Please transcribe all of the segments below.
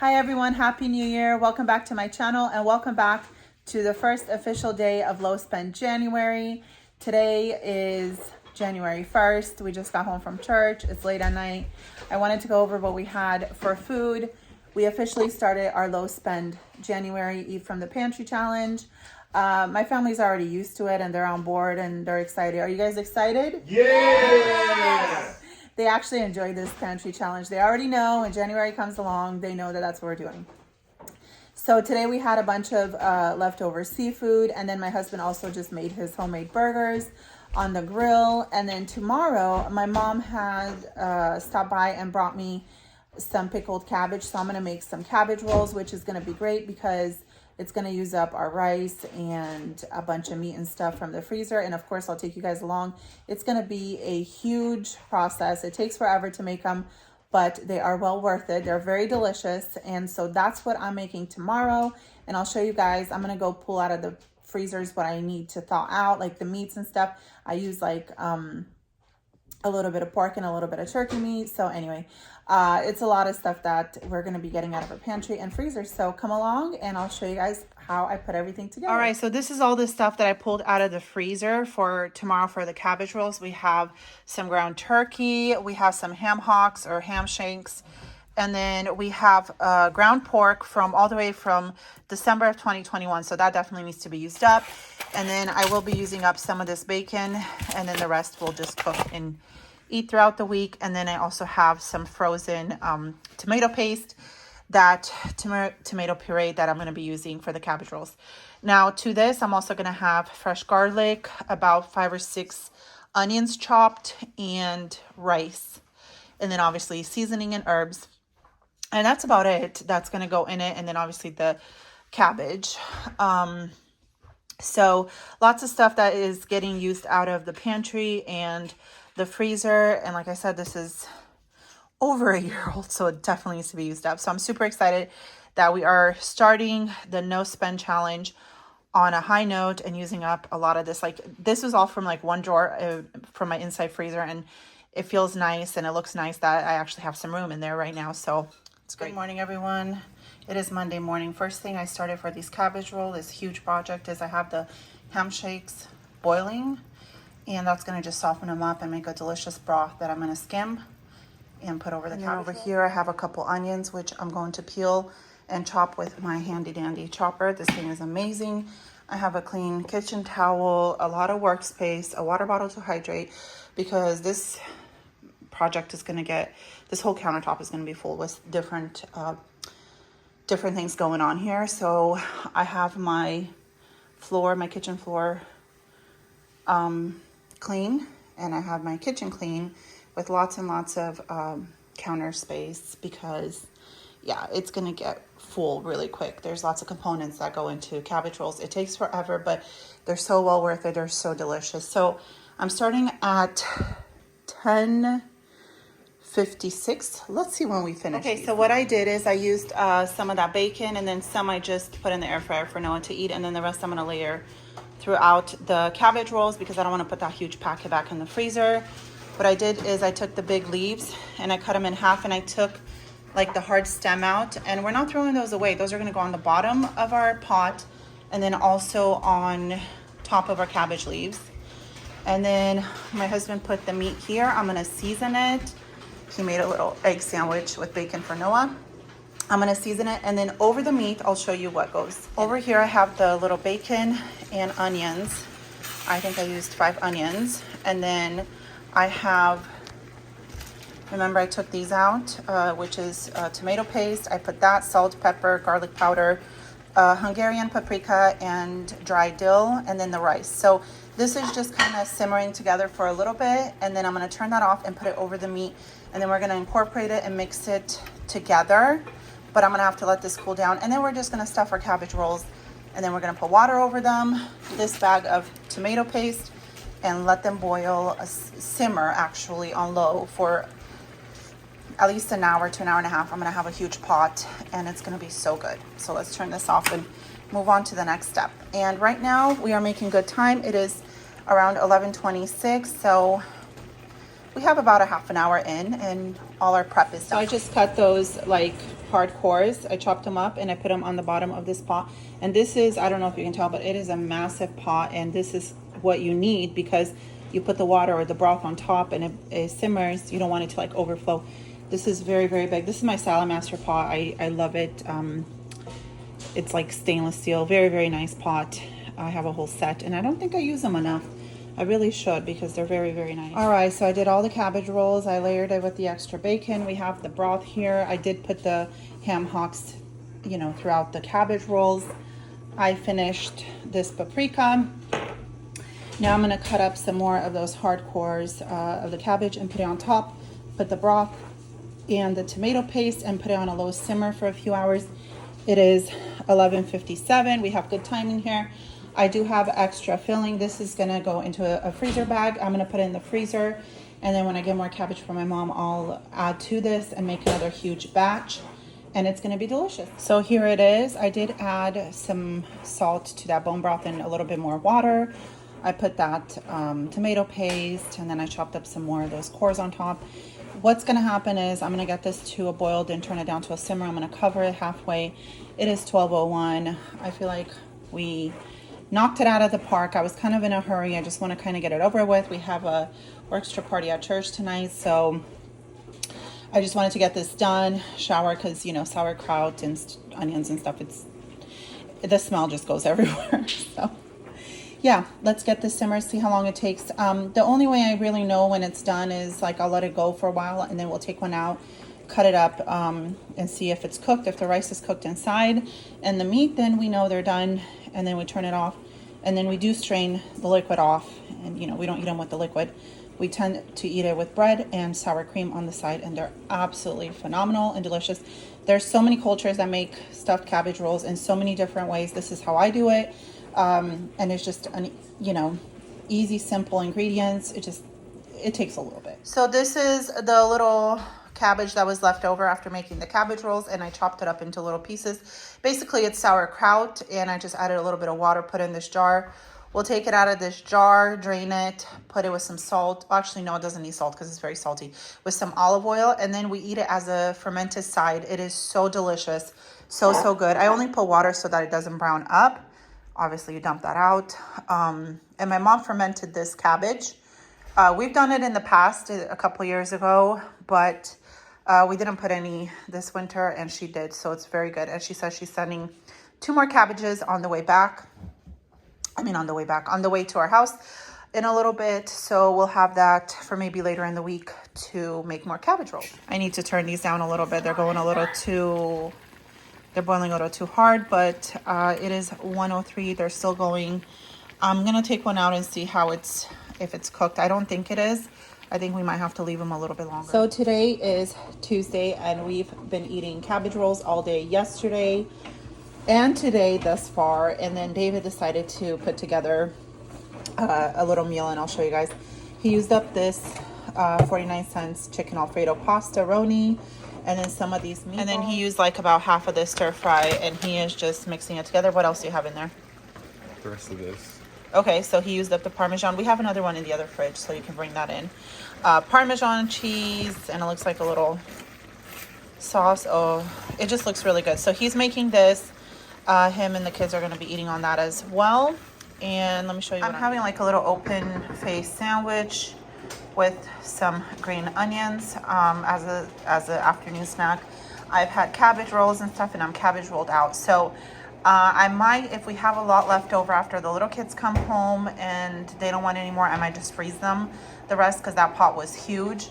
Hi everyone, Happy New Year. Welcome back to my channel and welcome back to the first official day of Low Spend January. Today is January 1st. We just got home from church. It's late at night. I wanted to go over what we had for food. We officially started our Low Spend January Eat from the Pantry Challenge. My family's already used to it and they're on board and they're excited. Are you guys excited? Yes! They actually enjoy this pantry challenge. They already know when January comes along, they know that that's what we're doing. So today we had a bunch of leftover seafood, and then my husband also just made his homemade burgers on the grill. And then tomorrow, my mom had stopped by and brought me some pickled cabbage. So I'm gonna make some cabbage rolls, which is gonna be great because it's gonna use up our rice and a bunch of meat and stuff from the freezer. And of course, I'll take you guys along. It's gonna be a huge process. It takes forever to make them, but they are well worth it. They're very delicious. And so that's what I'm making tomorrow. And I'll show you guys, I'm gonna go pull out of the freezers what I need to thaw out, like the meats and stuff. I use like a little bit of pork and a little bit of turkey meat. So anyway, it's a lot of stuff that we're going to be getting out of our pantry and freezer. So come along and I'll show you guys how I put everything together. All right, so this is all the stuff that I pulled out of the freezer for tomorrow for the cabbage rolls. We have some ground turkey, we have some ham hocks or ham shanks, and then we have ground pork from all the way from December of 2021. So that definitely needs to be used up. And then I will be using up some of this bacon, and then the rest will just cook and eat throughout the week. And then I also have some frozen tomato paste, that tomato puree that I'm going to be using for the cabbage rolls. Now to this, I'm also going to have fresh garlic, about 5 or 6 onions chopped, and rice. And then obviously seasoning and herbs. And that's about it. That's going to go in it. And then obviously the cabbage. So lots of stuff that is getting used out of the pantry and the freezer. And like I said, this is over a year old, so it definitely needs to be used up. So I'm super excited that we are starting the no spend challenge on a high note and using up a lot of this. Like this is all from like one drawer from my inside freezer, and it feels nice and it looks nice that I actually have some room in there right now. So it's great. Good morning, everyone. It is Monday morning. First thing I started for these cabbage roll, this huge project, is I have the ham shakes boiling, and that's going to just soften them up and make a delicious broth that I'm going to skim and put over the cabbage. Over here I have a couple onions, which I'm going to peel and chop with my handy dandy chopper. This thing is amazing. I have a clean kitchen towel, a lot of workspace, a water bottle to hydrate, because this project is going to get, this whole countertop is going to be full with different things going on here. So I have my floor, my kitchen floor clean, and I have my kitchen clean with lots and lots of counter space, because yeah, it's gonna get full really quick. There's lots of components that go into cabbage rolls. It takes forever, but they're so well worth it. They're so delicious. So I'm starting at 10:56. Let's see when we finish. Okay, so what I did is I used some of that bacon, and then some I just put in the air fryer for Noah to eat, and then the rest I'm gonna layer throughout the cabbage rolls because I don't want to put that huge packet back in the freezer. What I did is I took the big leaves and I cut them in half, and I took like the hard stem out, and we're not throwing those away. Those are going to go on the bottom of our pot and then also on top of our cabbage leaves. And then my husband put the meat here. I'm going to season it. He made a little egg sandwich with bacon for Noah. I'm going to season it, and then over the meat, I'll show you what goes. Over here, I have the little bacon and onions. I think I used 5 onions. And then I have, remember I took these out, which is tomato paste. I put that, salt, pepper, garlic powder, Hungarian paprika, and dry dill, and then the rice. So this is just kind of simmering together for a little bit, and then I'm going to turn that off and put it over the meat, and then we're going to incorporate it and mix it together. But I'm going to have to let this cool down, and then we're just going to stuff our cabbage rolls, and then we're going to put water over them, this bag of tomato paste, and let them boil, simmer actually on low for at least an hour to an hour and a half. I'm going to have a huge pot, and it's going to be so good. So let's turn this off and move on to the next step. And right now we are making good time. It is around 11:26, so we have about a half an hour in and all our prep is done. So I just cut those like hard cores. I chopped them up and I put them on the bottom of this pot. And this is, I don't know if you can tell, but it is a massive pot, and this is what you need because you put the water or the broth on top and it simmers. You don't want it to like overflow. This is very, very big. This is my Salad Master pot. I love it. It's like stainless steel, very, very nice pot. I have a whole set and I don't think I use them enough. I really should because they're very, very nice. All right, so I did all the cabbage rolls. I layered it with the extra bacon. We have the broth here. I did put the ham hocks, you know, throughout the cabbage rolls. I finished this paprika. Now I'm gonna cut up some more of those hard cores of the cabbage and put it on top. Put the broth and the tomato paste and put it on a low simmer for a few hours. It is 11:57. We have good timing here. I do have extra filling. This is gonna go into a freezer bag. I'm gonna put it in the freezer, and then when I get more cabbage from my mom, I'll add to this and make another huge batch, and it's gonna be delicious. So here it is. I did add some salt to that bone broth and a little bit more water. I put that tomato paste, and then I chopped up some more of those cores on top. What's gonna happen is I'm gonna get this to a boil, then turn it down to a simmer. I'm gonna cover it halfway. It is 12:01. I feel like we knocked it out of the park. I was kind of in a hurry. I just want to kind of get it over with. We have a orchestra party at church tonight, so I just wanted to get this done, shower, because you know, sauerkraut and onions and stuff, the smell just goes everywhere. So yeah, let's get this simmer, see how long it takes. The only way I really know when it's done is like I'll let it go for a while and then we'll take one out, cut it up, and see if it's cooked, if the rice is cooked inside and the meat, then we know they're done, and then we turn it off, and then we do strain the liquid off, and you know, we don't eat them with the liquid. We tend to eat it with bread and sour cream on the side, and they're absolutely phenomenal and delicious. There's so many cultures that make stuffed cabbage rolls in so many different ways. This is how I do it, and it's just you know, easy, simple ingredients. It takes a little bit. So this is the little cabbage that was left over after making the cabbage rolls, and I chopped it up into little pieces. Basically it's sauerkraut, and I just added a little bit of water, put it in this jar. We'll take it out of this jar, drain it, put it with some salt. Actually, no, it doesn't need salt because it's very salty. With some olive oil, and then we eat it as a fermented side. It is so delicious, so good. I only put water so that it doesn't brown up. Obviously you dump that out. And my mom fermented this cabbage. We've done it in the past a couple years ago, but we didn't put any this winter, and she did, so it's very good. And she says she's sending 2 more cabbages on the way back. On the way to our house in a little bit. So we'll have that for maybe later in the week to make more cabbage rolls. I need to turn these down a little bit. They're boiling a little too hard, but it is 1:03. They're still going. I'm gonna take one out and see if it's cooked. I don't think it is. I think we might have to leave them a little bit longer. So today is Tuesday, and we've been eating cabbage rolls all day yesterday and today thus far. And then David decided to put together a little meal, and I'll show you guys. He used up this 49-cent chicken Alfredo pasta roni, and then some of these meatballs. And then he used like about half of this stir fry, and he is just mixing it together. What else do you have in there? The rest of this. Okay, so he used up the Parmesan. We have another one in the other fridge, so you can bring that in. Parmesan cheese, and it looks like a little sauce. Oh, it just looks really good. So he's making this. Him and the kids are going to be eating on that as well. And let me show you what I'm having, like a little open face sandwich with some green onions as an afternoon snack. I've had cabbage rolls and stuff, and I'm cabbage rolled out. So I might, if we have a lot left over after the little kids come home and they don't want any more, I might just freeze them the rest, because that pot was huge.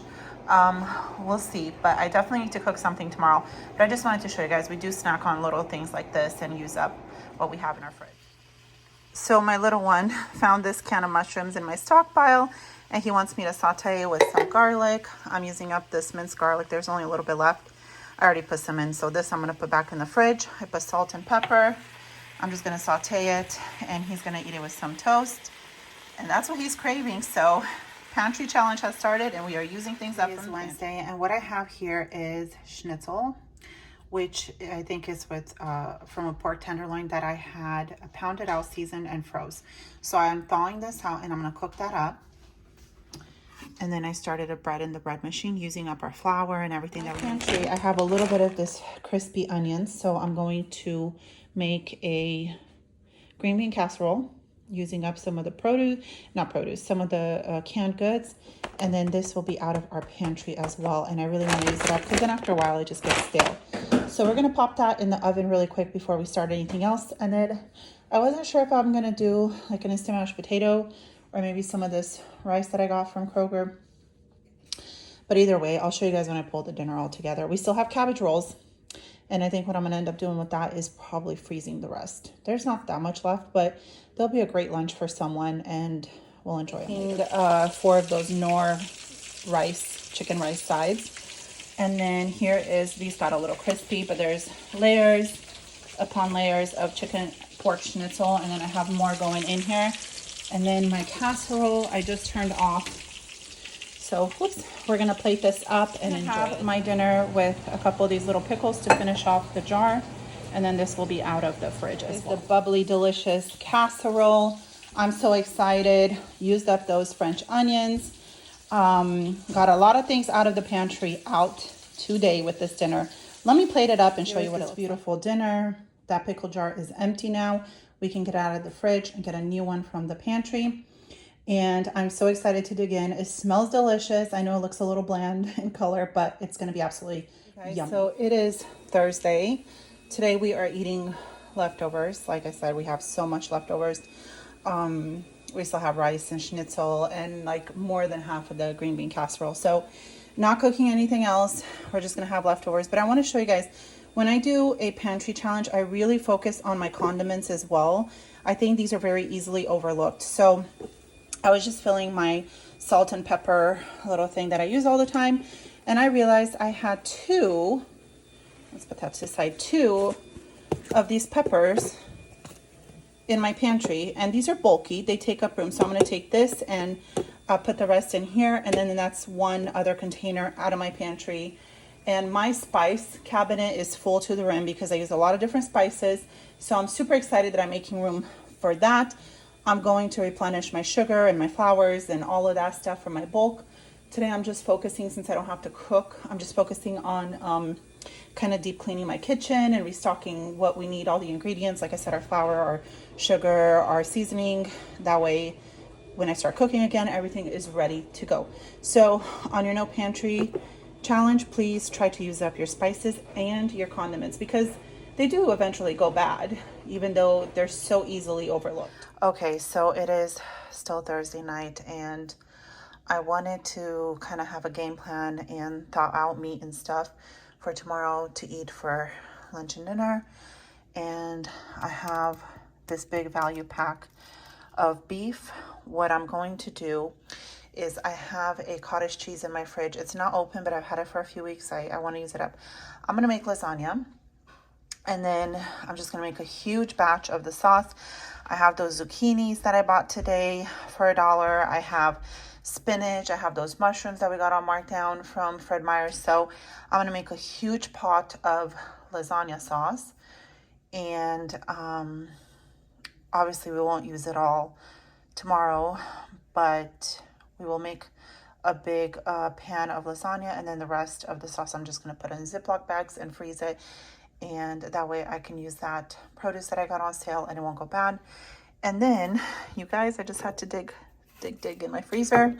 We'll see, but I definitely need to cook something tomorrow. But I just wanted to show you guys, we do snack on little things like this and use up what we have in our fridge. So my little one found this can of mushrooms in my stockpile, and he wants me to saute it with some garlic. I'm using up this minced garlic. There's only a little bit left. I already put some in, so this I'm going to put back in the fridge. I put salt and pepper. I'm just going to saute it, and he's going to eat it with some toast. And that's what he's craving. So pantry challenge has started, and we are using things up from Wednesday. And what I have here is schnitzel, which I think is with from a pork tenderloin that I had pounded out, seasoned, and froze. So I'm thawing this out, and I'm going to cook that up. And then I started a bread in the bread machine using up our flour and everything that we pantry. I have a little bit of this crispy onions, so I'm going to make a green bean casserole using up some of the some of the canned goods. And then this will be out of our pantry as well. And I really want to use it up because then after a while it just gets stale. So we're going to pop that in the oven really quick before we start anything else. And then I wasn't sure if I'm going to do like an instant mashed potato or maybe some of this rice that I got from Kroger. But either way, I'll show you guys when I pull the dinner all together. We still have cabbage rolls. And I think what I'm going to end up doing with that is probably freezing the rest. There's not that much left, but they'll be a great lunch for someone and we'll enjoy it. 4 of those Knorr chicken rice sides. And then here is, these got a little crispy, but there's layers upon layers of pork schnitzel. And then I have more going in here. And then my casserole, I just turned off. So, whoops, we're going to plate this up and enjoy my dinner with a couple of these little pickles to finish off the jar. And then this will be out of the fridge as well. The bubbly, delicious casserole. I'm so excited. Used up those French onions. Got a lot of things out of the pantry out today with this dinner. Let me plate it up and show you what it's beautiful dinner. That pickle jar is empty now. We can get out of the fridge and get a new one from the pantry. And I'm so excited to dig in. It smells delicious. I know it looks a little bland in color, but it's going to be absolutely yummy. So it is Thursday. Today we are eating leftovers. Like I said, we have so much leftovers. We still have rice and schnitzel and like more than half of the green bean casserole. So not cooking anything else. We're just going to have leftovers. But I want to show you guys, when I do a pantry challenge, I really focus on my condiments as well. I think these are very easily overlooked. So I was just filling my salt and pepper little thing that I use all the time. And I realized I had 2, let's put that to the side, 2 of these peppers in my pantry. And these are bulky, they take up room. So I'm going to take this and put the rest in here. And then that's one other container out of my pantry. And my spice cabinet is full to the rim because I use a lot of different spices. So I'm super excited that I'm making room for that. I'm going to replenish my sugar and my flours and all of that stuff for my bulk. Today I'm just focusing, since I don't have to cook, I'm just focusing on kind of deep cleaning my kitchen and restocking what we need, all the ingredients. Like I said, our flour, our sugar, our seasoning. That way, when I start cooking again, everything is ready to go. So on your no pantry challenge, please try to use up your spices and your condiments because they do eventually go bad, even though they're so easily overlooked. Okay, so it is still Thursday night, and I wanted to kind of have a game plan and thaw out meat and stuff for tomorrow to eat for lunch and dinner. And I have this big value pack of beef. What I'm going to do is I have a cottage cheese in my fridge. It's not open, but I've had it for a few weeks. I want to use it up. I'm going to make lasagna. And then I'm just going to make a huge batch of the sauce. I have those zucchinis that I bought today for $1. I have spinach. I have those mushrooms that we got on markdown from Fred Meyer's. So I'm going to make a huge pot of lasagna sauce. And obviously we won't use it all tomorrow, but we will make a big pan of lasagna. And then the rest of the sauce I'm just going to put in Ziploc bags and freeze it. And that way I can use that produce that I got on sale and it won't go bad. And then, you guys, I just had to dig in my freezer.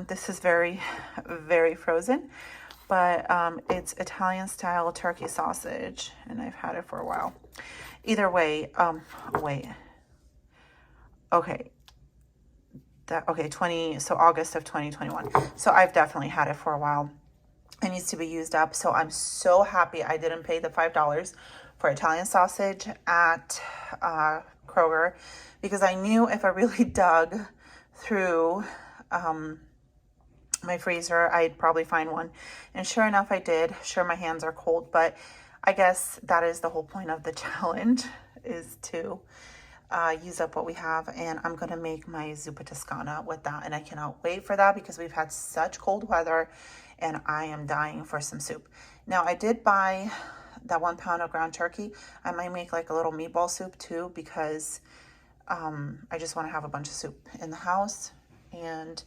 This is very, very frozen, but it's Italian style turkey sausage and I've had it for a while. Either way, so August of 2021. So I've definitely had it for a while. It needs to be used up. So I'm so happy I didn't pay the $5 for Italian sausage at Kroger, because I knew if I really dug through my freezer, I'd probably find one. And sure enough, I did. Sure, my hands are cold, but I guess that is the whole point of the challenge, is to use up what we have. And I'm going to make my zuppa toscana with that. And I cannot wait for that because we've had such cold weather and I am dying for some soup. Now, I did buy that 1 pound of ground turkey. I might make like a little meatball soup too, because I just want to have a bunch of soup in the house. And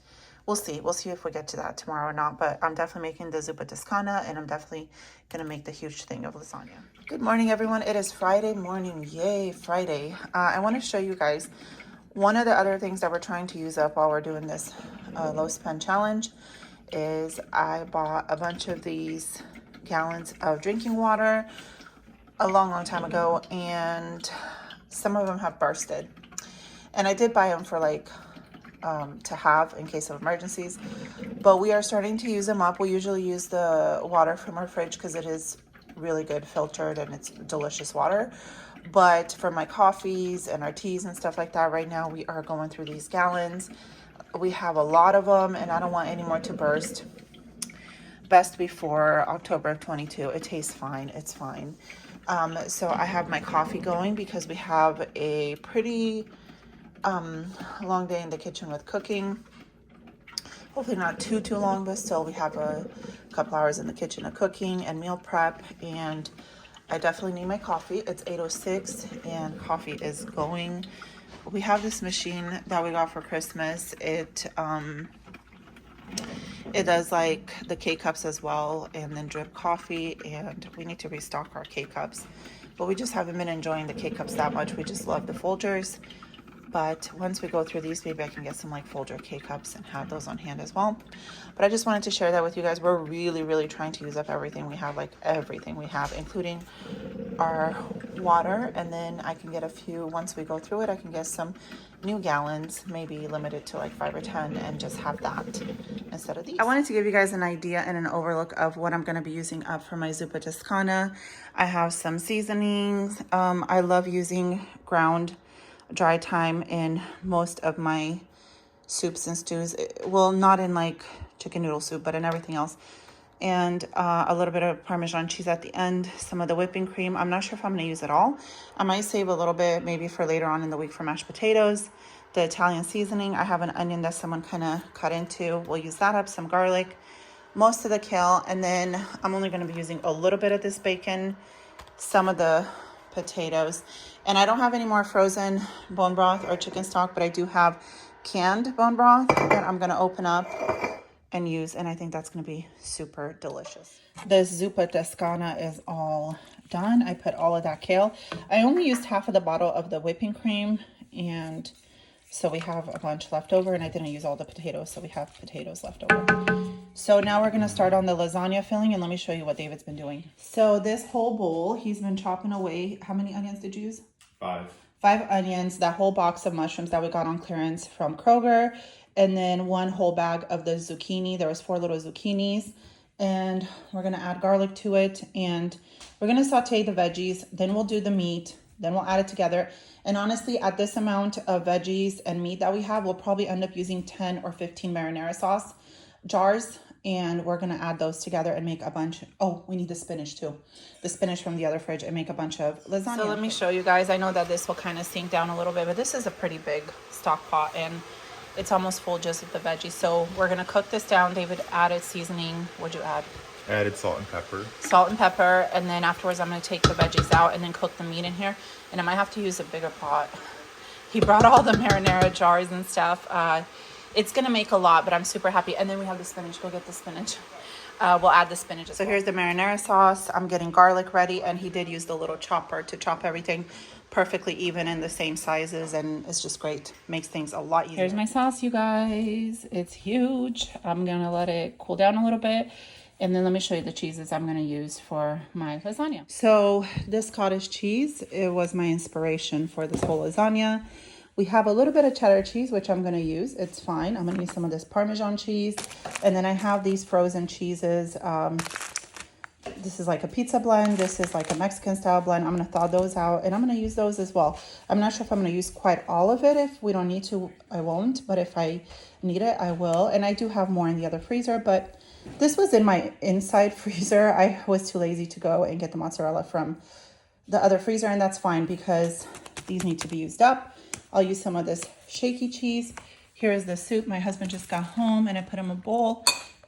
we'll see. We'll see if we get to that tomorrow or not. But I'm definitely making the zuppa toscana, and I'm definitely going to make the huge thing of lasagna. Good morning, everyone. It is Friday morning. Yay, Friday. I want to show you guys one of the other things that we're trying to use up while we're doing this low spend challenge is I bought a bunch of these gallons of drinking water a long time ago, and some of them have bursted. And I did buy them for like to have in case of emergencies, but we are starting to use them up. We usually use the water from our fridge because it is really good filtered and it's delicious water. But for my coffees and our teas and stuff like that, right now we are going through these gallons. We have a lot of them, and I don't want any more to burst. Best before October of 22. It tastes fine. It's fine. So I have my coffee going because we have a pretty long day in the kitchen with cooking. Hopefully not too long, but still we have a couple hours in the kitchen of cooking and meal prep, and I definitely need my coffee. It's 8:06 and coffee is going. We have this machine that we got for Christmas. It does like the K-cups as well, and then drip coffee, and we need to restock our K-cups, but we just haven't been enjoying the K-cups that much. We just love the Folgers. But once we go through these, maybe I can get some like Folger K-cups and have those on hand as well. But I just wanted to share that with you guys. We're really trying to use up everything we have, like everything we have, including our water. And then I can get a few, once we go through it, I can get some new gallons, maybe limited to like 5 or 10, and just have that instead of these. I wanted to give you guys an idea and an overlook of what I'm going to be using up for my zuppa toscana. I have some seasonings. I love using ground dry thyme in most of my soups and stews. Well, not in like chicken noodle soup, but in everything else. And a little bit of Parmesan cheese at the end, some of the whipping cream. I'm not sure if I'm going to use it all. I might save a little bit maybe for later on in the week for mashed potatoes. The Italian seasoning, I have an onion that someone kind of cut into. We'll use that up, some garlic, most of the kale, and then I'm only going to be using a little bit of this bacon, some of the potatoes. And I don't have any more frozen bone broth or chicken stock, but I do have canned bone broth that I'm going to open up and use, and I think that's going to be super delicious. This zuppa toscana is all done. I put all of that kale. I only used half of the bottle of the whipping cream, and so we have a bunch left over, and I didn't use all the potatoes, so we have potatoes left over. So now we're going to start on the lasagna filling, and let me show you what David's been doing. So this whole bowl, he's been chopping away. How many onions did you use? 5. 5 onions, that whole box of mushrooms that we got on clearance from Kroger, and then 1 whole bag of the zucchini. There was 4 little zucchinis, and we're going to add garlic to it, and we're going to saute the veggies, then we'll do the meat, then we'll add it together. And honestly, at this amount of veggies and meat that we have, we'll probably end up using 10 or 15 marinara sauce jars, and we're going to add those together and make a bunch. Oh, we need the spinach too. The spinach from the other fridge, and make a bunch of lasagna. So let me show you guys. I know that this will kind of sink down a little bit, but this is a pretty big stock pot, and it's almost full just with the veggies. So we're going to cook this down. David added seasoning. What'd you add? I added salt and pepper. Salt and pepper, and then afterwards I'm going to take the veggies out and then cook the meat in here. And I might have to use a bigger pot. He brought all the marinara jars and stuff. It's going to make a lot, but I'm super happy. And then we have the spinach. Go get the spinach. We'll add the spinach as well. So here's the marinara sauce. I'm getting garlic ready, and he did use the little chopper to chop everything perfectly even in the same sizes, and it's just great. Makes things a lot easier. Here's my sauce, you guys. It's huge. I'm going to let it cool down a little bit. And then let me show you the cheeses I'm going to use for my lasagna. So this cottage cheese, it was my inspiration for this whole lasagna. We have a little bit of cheddar cheese, which I'm going to use. It's fine. I'm going to use some of this Parmesan cheese. And then I have these frozen cheeses. This is like a pizza blend. This is like a Mexican style blend. I'm going to thaw those out, and I'm going to use those as well. I'm not sure if I'm going to use quite all of it. If we don't need to, I won't. But if I need it, I will. And I do have more in the other freezer, but this was in my inside freezer. I was too lazy to go and get the mozzarella from the other freezer, and that's fine because these need to be used up. I'll use some of this shaky cheese. Here is the soup. My husband just got home, and I put him a bowl.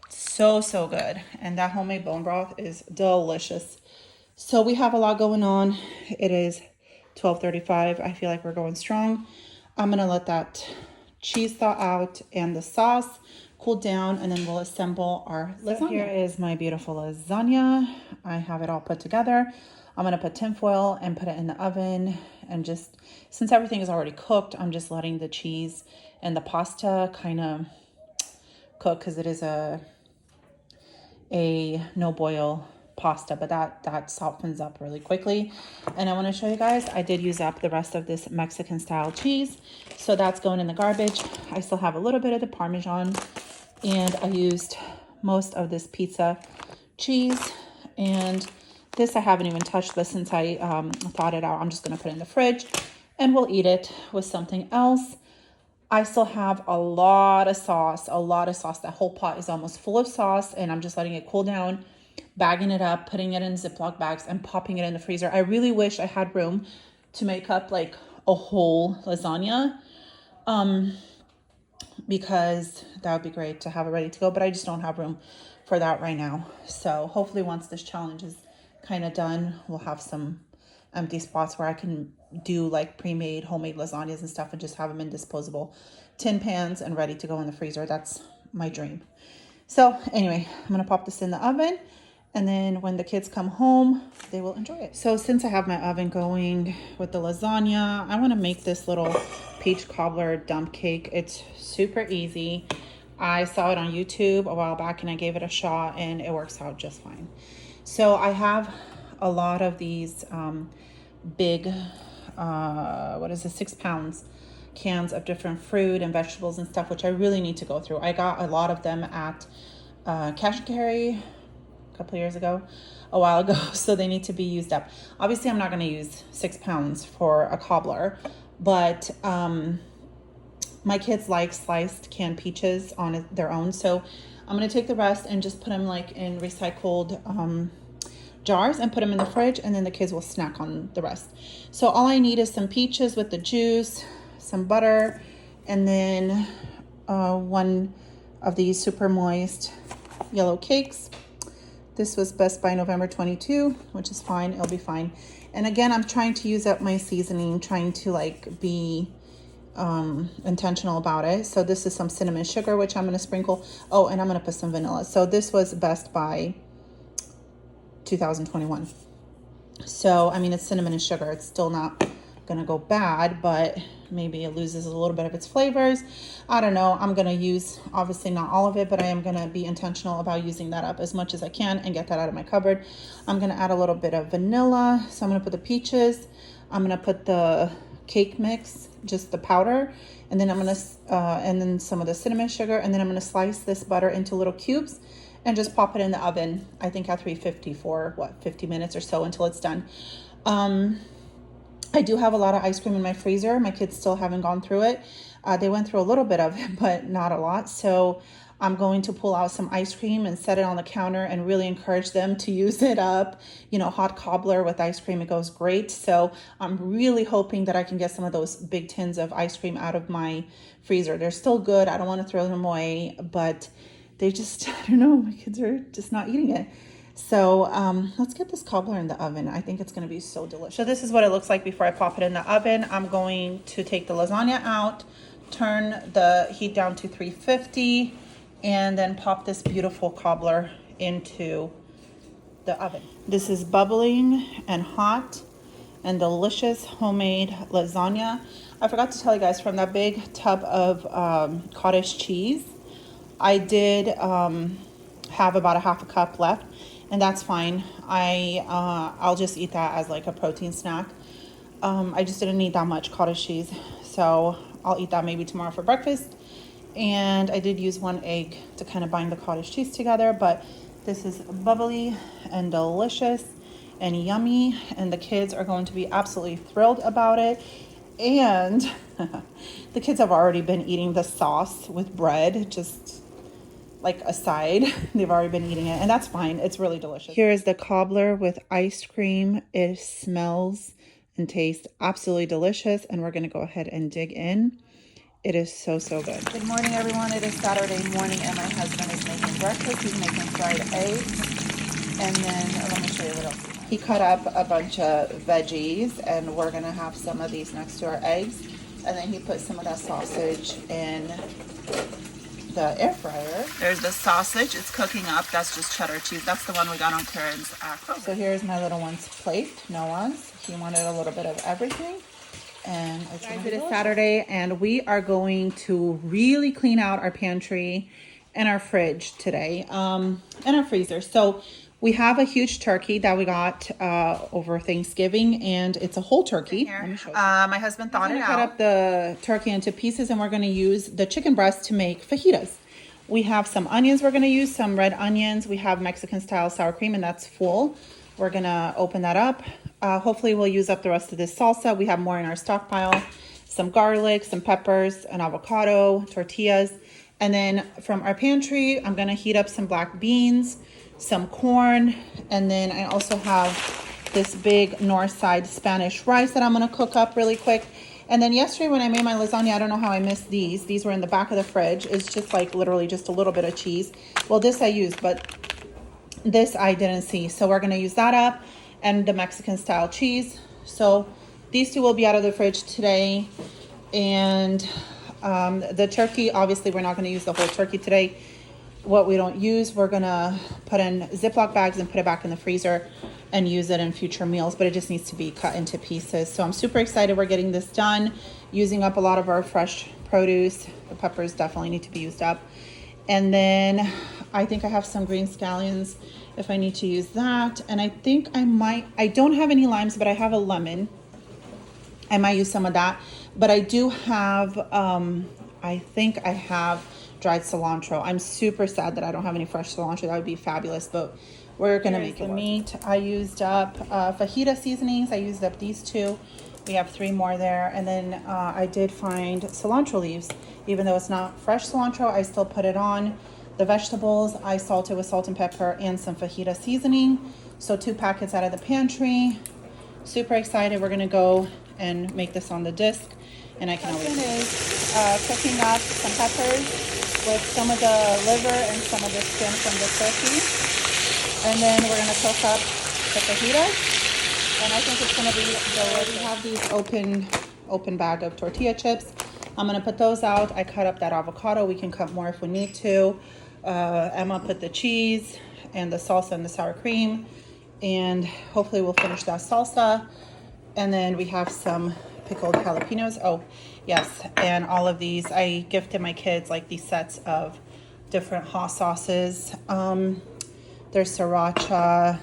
So good. And that homemade bone broth is delicious. So we have a lot going on. It is 12:35. I feel like we're going strong. I'm going to let that cheese thaw out and the sauce. cool down, and then we'll assemble our lasagna. So here is my beautiful lasagna. I have it all put together. I'm gonna put tinfoil and put it in the oven, and just, since everything is already cooked, I'm just letting the cheese and the pasta kind of cook, because it is a no boil pasta, but that softens up really quickly. And I want to show you guys, I did use up the rest of this Mexican style cheese, so that's going in the garbage. I still have a little bit of the Parmesan, and I used most of this pizza cheese, and this I haven't even touched, but since I thawed it out, I'm just going to put it in the fridge and we'll eat it with something else. I still have a lot of sauce. That whole pot is almost full of sauce, and I'm just letting it cool down, bagging it up, putting it in Ziploc bags, and popping it in the freezer. I really wish I had room to make up like a whole lasagna, because that would be great to have it ready to go, but I just don't have room for that right now. So hopefully once this challenge is kind of done, we'll have some empty spots where I can do like pre-made homemade lasagnas and stuff, and just have them in disposable tin pans and ready to go in the freezer. That's my dream. So anyway, I'm gonna pop this in the oven, and then when the kids come home, they will enjoy it. So since I have my oven going with the lasagna, I want to make this little peach cobbler dump cake. It's super easy. I saw it on YouTube a while back and I gave it a shot, and it works out just fine. So I have a lot of these big 6 pounds cans of different fruit and vegetables and stuff, which I really need to go through. I got a lot of them at cash and carry a couple of years ago, a while ago, so they need to be used up. Obviously I'm not going to use 6 pounds for a cobbler, but my kids like sliced canned peaches on their own, so I'm going to take the rest and just put them like in recycled jars and put them in the fridge, and then the kids will snack on the rest. So all I need is some peaches with the juice, some butter, and then one of these super moist yellow cakes. This was Best by November 22, which is fine. It'll be fine. And again, I'm trying to use up my seasoning, trying to like be intentional about it. So this is some cinnamon sugar, which I'm going to sprinkle. Oh, and I'm going to put some vanilla. So this was Best by 2021. So I mean, it's cinnamon and sugar. It's still not gonna go bad, but maybe it loses a little bit of its flavors. I don't know. I'm gonna use, obviously not all of it, but I am gonna be intentional about using that up as much as I can and get that out of my cupboard. I'm gonna add a little bit of vanilla. So I'm gonna put the peaches, I'm gonna put the cake mix, just the powder, and then I'm gonna and then some of the cinnamon sugar, and then I'm gonna slice this butter into little cubes and just pop it in the oven, I think at 350 for 50 minutes or so until it's done. I do have a lot of ice cream in my freezer. My kids still haven't gone through it. They went through a little bit of it, but not a lot. So I'm going to pull out some ice cream and set it on the counter and really encourage them to use it up. You know, hot cobbler with ice cream, it goes great. So I'm really hoping that I can get some of those big tins of ice cream out of my freezer. They're still good. I don't want to throw them away, but they just, I don't know, my kids are just not eating it. So let's get this cobbler in the oven. I think it's going to be so delicious. So this is what it looks like before I pop it in the oven. I'm going to take the lasagna out, turn the heat down to 350, and then pop this beautiful cobbler into the oven. This is bubbling and hot and delicious homemade lasagna. I forgot to tell you guys, from that big tub of cottage cheese, I did have about a half a cup left, and that's fine. I'll just eat that as like a protein snack. I just didn't need that much cottage cheese, so I'll eat that maybe tomorrow for breakfast. And I did use 1 egg to kind of bind the cottage cheese together, but this is bubbly and delicious and yummy, and the kids are going to be absolutely thrilled about it. And the kids have already been eating the sauce with bread, just like a side. They've already been eating it, and that's fine. It's really delicious. Here is the cobbler with ice cream. It smells and tastes absolutely delicious, and we're going to go ahead and dig in. It is so, so good. Good morning, everyone. It is Saturday morning, and my husband is making breakfast. He's making fried eggs, and then let me show you what else. He cut up a bunch of veggies, and we're going to have some of these next to our eggs. And then he put some of that sausage in the air fryer. There's the sausage. It's cooking up. That's just cheddar cheese. That's the one we got on clearance at Kroger. So here's my little one's plate, Noah's. He wanted a little bit of everything. And it is Saturday, and we are going to really clean out our pantry and our fridge today, and our freezer. So we have a huge turkey that we got over Thanksgiving, and it's a whole turkey. Let me show you. My husband thawed it Cut out. up the turkey into pieces, and we're going to use the chicken breast to make fajitas. We have some onions we're going to use, some red onions. We have Mexican style sour cream, and that's full. We're going to open that up. Hopefully we'll use up the rest of this salsa. We have more in our stockpile. Some garlic, some peppers, an avocado, tortillas. And then from our pantry, I'm going to heat up some black beans, some corn. And then I also have this big north side Spanish rice that I'm going to cook up really quick. And then yesterday when I made my lasagna, I don't know how I missed these. These were in the back of the fridge. It's just like literally just a little bit of cheese. Well, this I used, but this I didn't see. So we're going to use that up and the Mexican style cheese. So these two will be out of the fridge today. And the turkey, obviously we're not going to use the whole turkey today. What we don't use, we're going to put in Ziploc bags and put it back in the freezer and use it in future meals, but it just needs to be cut into pieces. So I'm super excited we're getting this done, using up a lot of our fresh produce. The peppers definitely need to be used up. And then I think I have some green scallions if I need to use that. And I think I don't have any limes, but I have a lemon. I might use some of that. But I do have, I think I have dried cilantro. I'm super sad that I don't have any fresh cilantro. That would be fabulous, but we're going to make the meat. I used up fajita seasonings. I used up these two. We have 3 more there. And then I did find cilantro leaves. Even though it's not fresh cilantro, I still put it on. The vegetables, I salted with salt and pepper and some fajita seasoning. So 2 packets out of the pantry. Super excited. We're going to go and make this on the disc. And I can always cooking up some peppers with some of the liver and some of the skin from the turkey. And then we're going to cook up the fajitas. And I think it's going to be delicious. We have these open bag of tortilla chips. I'm going to put those out. I cut up that avocado. We can cut more if we need to. Emma put the cheese and the salsa and the sour cream. And hopefully we'll finish that salsa. And then we have some pickled jalapenos. Oh, yes. And all of these, I gifted my kids like these sets of different hot sauces. There's sriracha,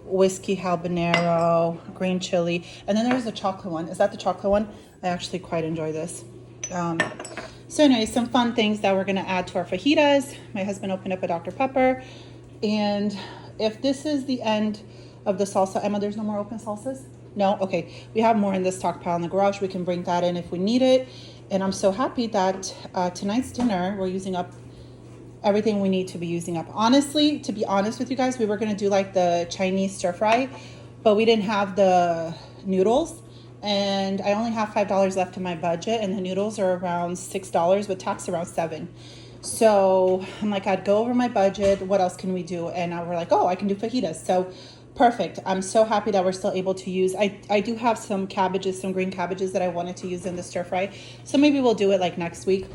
whiskey habanero, green chili. And then there's the chocolate one. Is that the chocolate one? I actually quite enjoy this. So anyway, some fun things that we're going to add to our fajitas. My husband opened up a Dr. Pepper. And if this is the end of the salsa, Emma, there's no more open salsas? No? Okay. We have more in this stockpile in the garage. We can bring that in if we need it. And I'm so happy that tonight's dinner, we're using up everything we need to be using up. Honestly, to be honest with you guys, we were going to do like the Chinese stir fry, but we didn't have the noodles. And I only have $5 left in my budget, and the noodles are around $6 with tax around $7. So I'm like, I'd go over my budget. What else can we do? And we're like, oh, I can do fajitas. So perfect. I'm so happy that we're still able to use. I do have some cabbages, some green cabbages that I wanted to use in the stir fry. So maybe we'll do it like next week.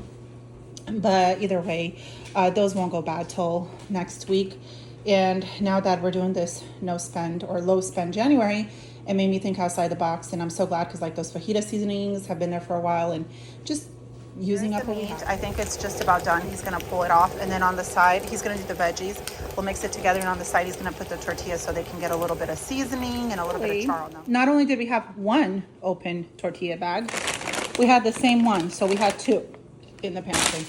But either way, those won't go bad till next week. And now that we're doing this no spend or low spend January, it made me think outside the box. And I'm so glad because like those fajita seasonings have been there for a while and just using up what we have. I think it's just about done. He's going to pull it off. And then on the side, he's going to do the veggies. We'll mix it together. And on the side, he's going to put the tortillas so they can get a little bit of seasoning and a little bit of char on them. Not only did we have one open tortilla bag, we had the same one. So we had 2 in the pantry.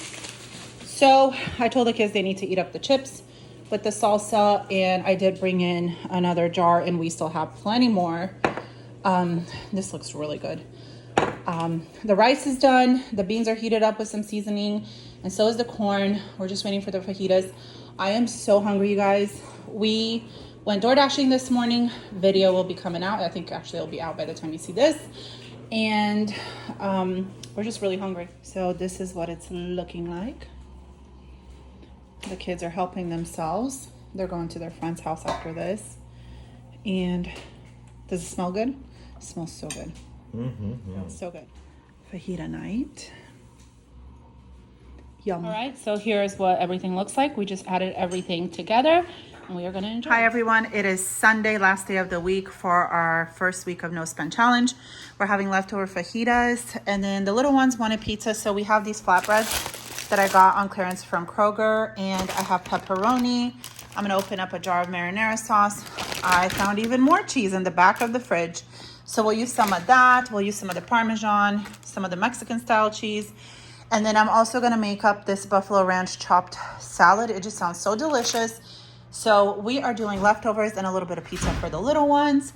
So I told the kids they need to eat up the chips with the salsa, and I did bring in another jar, and we still have plenty more. This looks really good. The rice is done. The beans are heated up with some seasoning, and so is the corn. We're just waiting for the fajitas. I am so hungry, you guys. We went door dashing this morning. Video will be coming out. I think actually it'll be out by the time you see this. And we're just really hungry. So this is what it's looking like. The kids are helping themselves. They're going to their friend's house after this. And does it smell good? It smells so good. Mm-hmm. So good. Fajita night. Yum. All right, so here's what everything looks like. We just added everything together and we are gonna enjoy. Hi everyone, it is Sunday, last day of the week for our first week of No Spend Challenge. We're having leftover fajitas, and then the little ones wanted pizza, so we have these flatbreads that I got on clearance from Kroger, and I have pepperoni. I'm gonna open up a jar of marinara sauce. I found even more cheese in the back of the fridge. So we'll use some of that, we'll use some of the Parmesan, some of the Mexican style cheese. And then I'm also gonna make up this buffalo ranch chopped salad. It just sounds so delicious. So we are doing leftovers and a little bit of pizza for the little ones.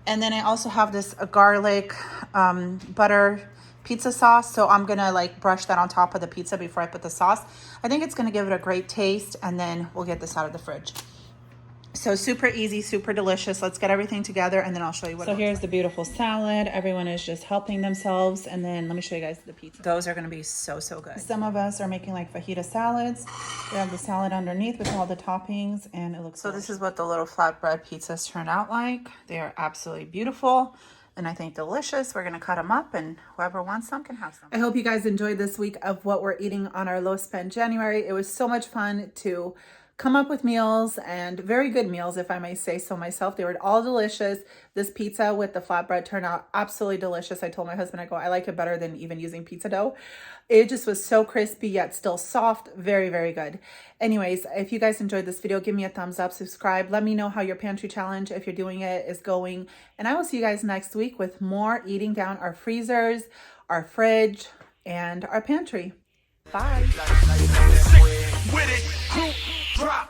And then I also have this garlic butter pizza sauce. So I'm gonna like brush that on top of the pizza before I put the sauce. I think it's gonna give it a great taste, and then we'll get this out of the fridge. So super easy, super delicious. Let's get everything together and then I'll show you what. So here's the beautiful salad. Everyone is just helping themselves. And then let me show you guys the pizza. Those are gonna be so, so good. Some of us are making like fajita salads. We have the salad underneath with all the toppings, and it looks So this is what the little flatbread pizzas turn out like. They are absolutely beautiful and I think delicious. We're gonna cut them up, and whoever wants some can have some. I hope you guys enjoyed this week of what we're eating on our low spend January. It was so much fun to come up with meals, and very good meals, if I may say so myself. They were all delicious. This pizza with the flatbread turned out absolutely delicious. I told my husband, I like it better than even using pizza dough. It just was so crispy yet still soft. Very, very good. Anyways, if you guys enjoyed this video, give me a thumbs up, subscribe. Let me know how your pantry challenge, if you're doing it, is going. And I will see you guys next week with more eating down our freezers, our fridge, and our pantry. Bye. Drop.